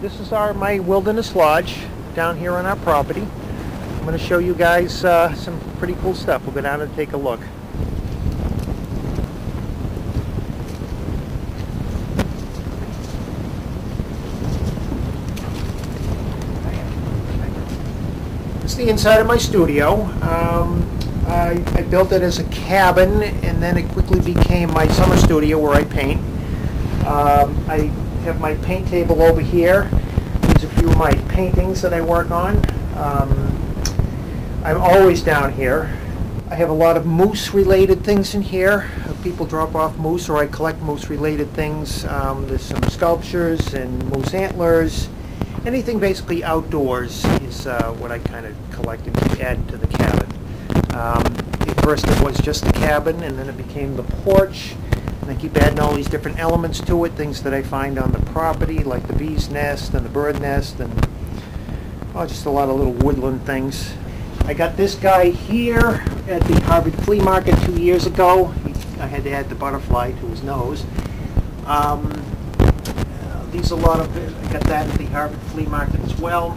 This is my wilderness lodge down here on our property. I'm going to show you guys some pretty cool stuff. We'll go down and take a look. This is the inside of my studio. I built it as a cabin, and then it quickly became my summer studio where I paint. I have my paint table over here. These are a few of my paintings that I work on. I'm always down here. I have a lot of moose-related things in here. People drop off moose, or I collect moose-related things. There's some sculptures and moose antlers. Anything basically outdoors is what I kind of collect and add to the cabin. At first it was just the cabin, and then it became the porch. And I keep adding all these different elements to it, things that I find on the property, like the bee's nest and the bird nest, and just a lot of little woodland things. I got this guy here at the Harvard Flea Market 2 years ago. I had to add the butterfly to his nose. I got that at the Harvard Flea Market as well.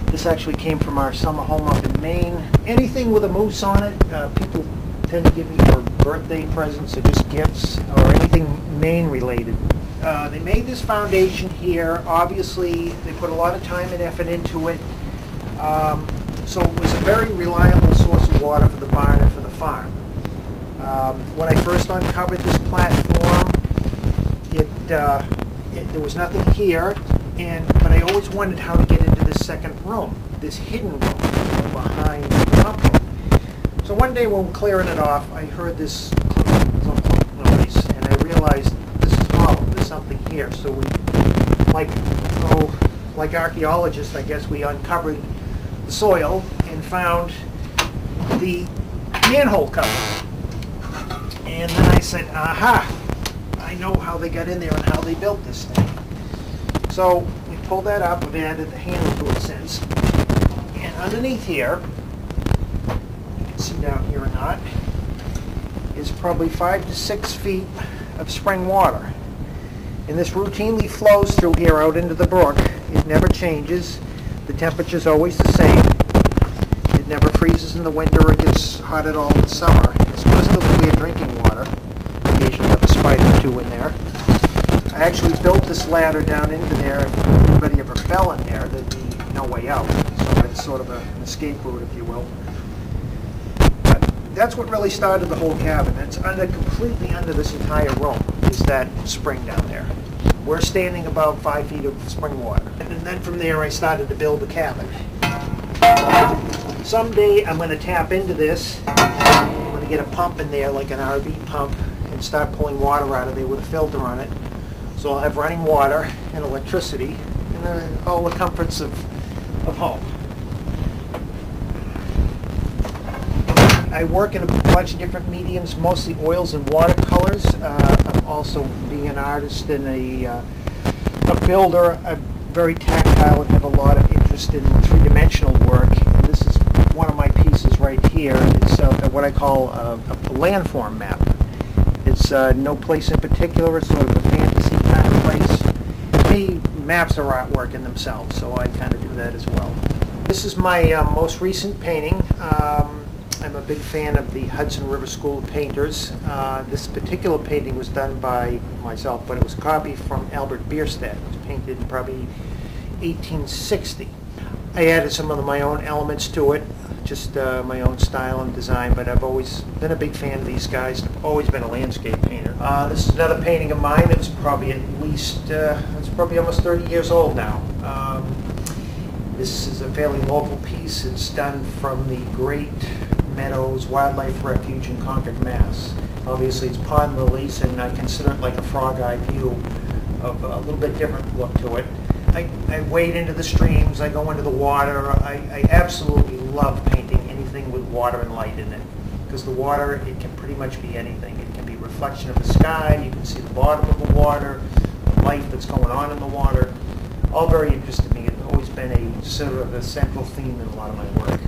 This actually came from our summer home up in Maine. Anything with a moose on it, people tend to give me for birthday presents or just gifts, or anything Maine related. They made this foundation here. Obviously, they put a lot of time and effort into it. So it was a very reliable source of water for the barn and for the farm. When I first uncovered this platform, there was nothing here, but I always wondered how to get into this second room, this hidden room behind the pump room. So one day when clearing it off, I heard this clunk noise, and I realized this is hollow. There's something here. So we, like archaeologists, I guess, we uncovered the soil and found the manhole cover. And then I said, aha! I know how they got in there and how they built this thing. So we pulled that up. We've added the handle to it since. And underneath here, see down here or not, is probably 5 to 6 feet of spring water. And this routinely flows through here out into the brook. It never changes. The temperature's always the same. It never freezes in the winter or gets hot at all in the summer. It's crystal clear drinking water. Occasionally have a spider or two in there. I actually built this ladder down into there. If anybody ever fell in there, there'd be no way out. So it's sort of an escape route, if you will. That's what really started the whole cabin. It's completely under this entire room is that spring down there. We're standing about 5 feet of spring water. And then from there I started to build the cabin. Someday I'm going to tap into this. I'm going to get a pump in there, like an RV pump, and start pulling water out of there with a filter on it. So I'll have running water and electricity and all the comforts of home. I work in a bunch of different mediums, mostly oils and watercolors. I'm also being an artist and a builder. I'm very tactile and have a lot of interest in three-dimensional work. And this is one of my pieces right here. It's what I call a landform map. It's no place in particular. It's sort of a fantasy kind of place. To me, maps are artwork in themselves, so I kind of do that as well. This is my most recent painting. I'm a big fan of the Hudson River School of Painters. This particular painting was done by myself, but it was copied from Albert Bierstadt. It was painted in probably 1860. I added some of my own elements to it, just my own style and design, but I've always been a big fan of these guys. I've always been a landscape painter. This is another painting of mine. It's probably it's probably almost 30 years old now. This is a fairly local piece. It's done from the Great Meadows Wildlife Refuge in Concord, Mass. Obviously it's pond lilies, and I consider it like a frog-eye view of a little bit different look to it. I wade into the streams, I go into the water. I absolutely love painting anything with water and light in it, because the water, it can pretty much be anything. It can be a reflection of the sky, you can see the bottom of the water, the life that's going on in the water. All very interesting to me. It's always been a sort of a central theme in a lot of my work.